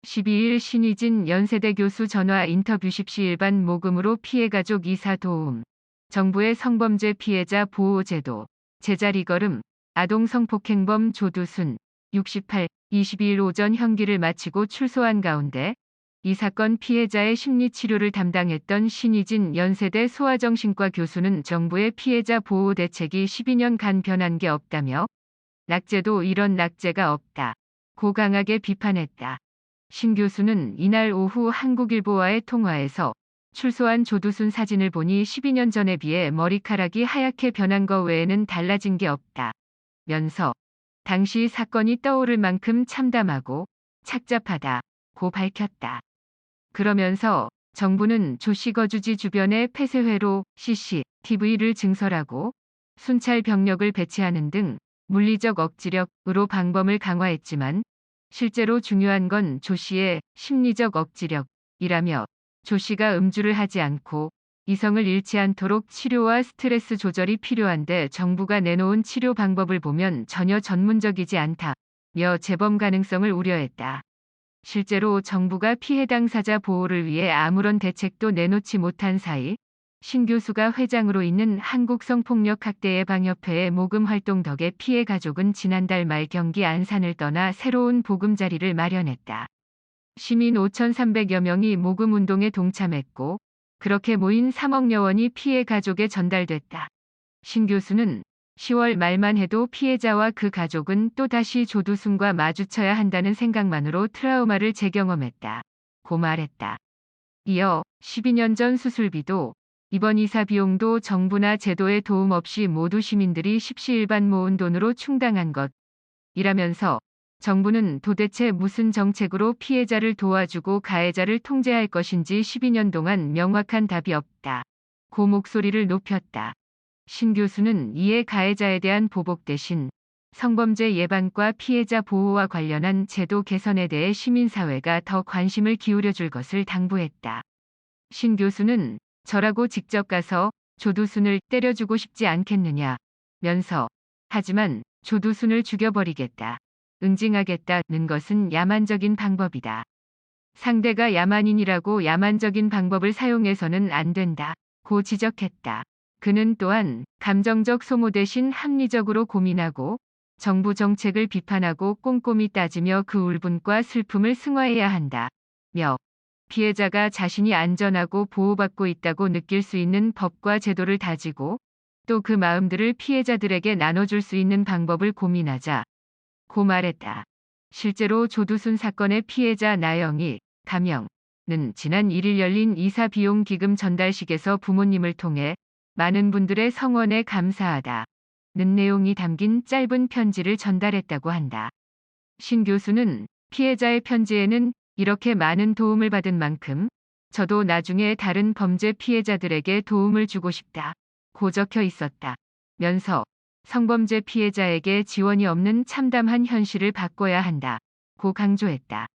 12일 신의진 연세대 교수 전화 인터뷰 십시 일반 모금으로 피해 가족 이사 도움, 정부의 성범죄 피해자 보호제도, 제자리걸음, 아동 성폭행범 조두순, 68, 22일 오전 형기를 마치고 출소한 가운데 이 사건 피해자의 심리치료를 담당했던 신의진 연세대 소아정신과 교수는 정부의 피해자 보호 대책이 12년간 변한 게 없다며 낙제도 이런 낙제가 없다 고 강하게 비판했다. 신 교수는 이날 오후 한국일보와의 통화에서 출소한 조두순 사진을 보니 12년 전에 비해 머리카락이 하얗게 변한 거 외에는 달라진 게 없다 면서 당시 사건이 떠오를 만큼 참담하고 착잡하다고 밝혔다. 그러면서 정부는 조씨 거주지 주변의 폐쇄회로 CCTV를 증설하고 순찰 병력을 배치하는 등 물리적 억지력으로 방범을 강화했지만 실제로 중요한 건 조씨의 심리적 억지력이라며 조씨가 음주를 하지 않고 이성을 잃지 않도록 치료와 스트레스 조절이 필요한데 정부가 내놓은 치료 방법을 보면 전혀 전문적이지 않다며 재범 가능성을 우려했다. 실제로 정부가 피해 당사자 보호를 위해 아무런 대책도 내놓지 못한 사이 신 교수가 회장으로 있는 한국성폭력학대예방협회의 모금 활동 덕에 피해 가족은 지난달 말 경기 안산을 떠나 새로운 보금자리를 마련했다. 시민 5,300여 명이 모금 운동에 동참했고 그렇게 모인 3억여 원이 피해 가족에 전달됐다. 신 교수는 10월 말만 해도 피해자와 그 가족은 또다시 조두순과 마주쳐야 한다는 생각만으로 트라우마를 재경험했다 고 말했다. 이어 12년 전 수술비도 이번 이사 비용도 정부나 제도의 도움 없이 모두 시민들이 십시일반 모은 돈으로 충당한 것이라면서 정부는 도대체 무슨 정책으로 피해자를 도와주고 가해자를 통제할 것인지 12년 동안 명확한 답이 없다 고 목소리를 높였다. 신 교수는 이에 가해자에 대한 보복 대신 성범죄 예방과 피해자 보호와 관련한 제도 개선에 대해 시민사회가 더 관심을 기울여줄 것을 당부했다. 신 교수는 저라고 직접 가서 조두순을 때려주고 싶지 않겠느냐 면서 하지만 조두순을 죽여버리겠다, 응징하겠다는 것은 야만적인 방법이다. 상대가 야만인이라고 야만적인 방법을 사용해서는 안 된다 고 지적했다. 그는 또한 감정적 소모 대신 합리적으로 고민하고 정부 정책을 비판하고 꼼꼼히 따지며 그 울분과 슬픔을 승화해야 한다며 피해자가 자신이 안전하고 보호받고 있다고 느낄 수 있는 법과 제도를 다지고 또 그 마음들을 피해자들에게 나눠줄 수 있는 방법을 고민하자 고 말했다. 실제로 조두순 사건의 피해자 나영희, 가명는 지난 1일 열린 이사 비용 기금 전달식에서 부모님을 통해 많은 분들의 성원에 감사하다는 내용이 담긴 짧은 편지를 전달했다고 한다. 신 교수는 피해자의 편지에는 이렇게 많은 도움을 받은 만큼 저도 나중에 다른 범죄 피해자들에게 도움을 주고 싶다 고 적혀 있었다 면서 성범죄 피해자에게 지원이 없는 참담한 현실을 바꿔야 한다 고 강조했다.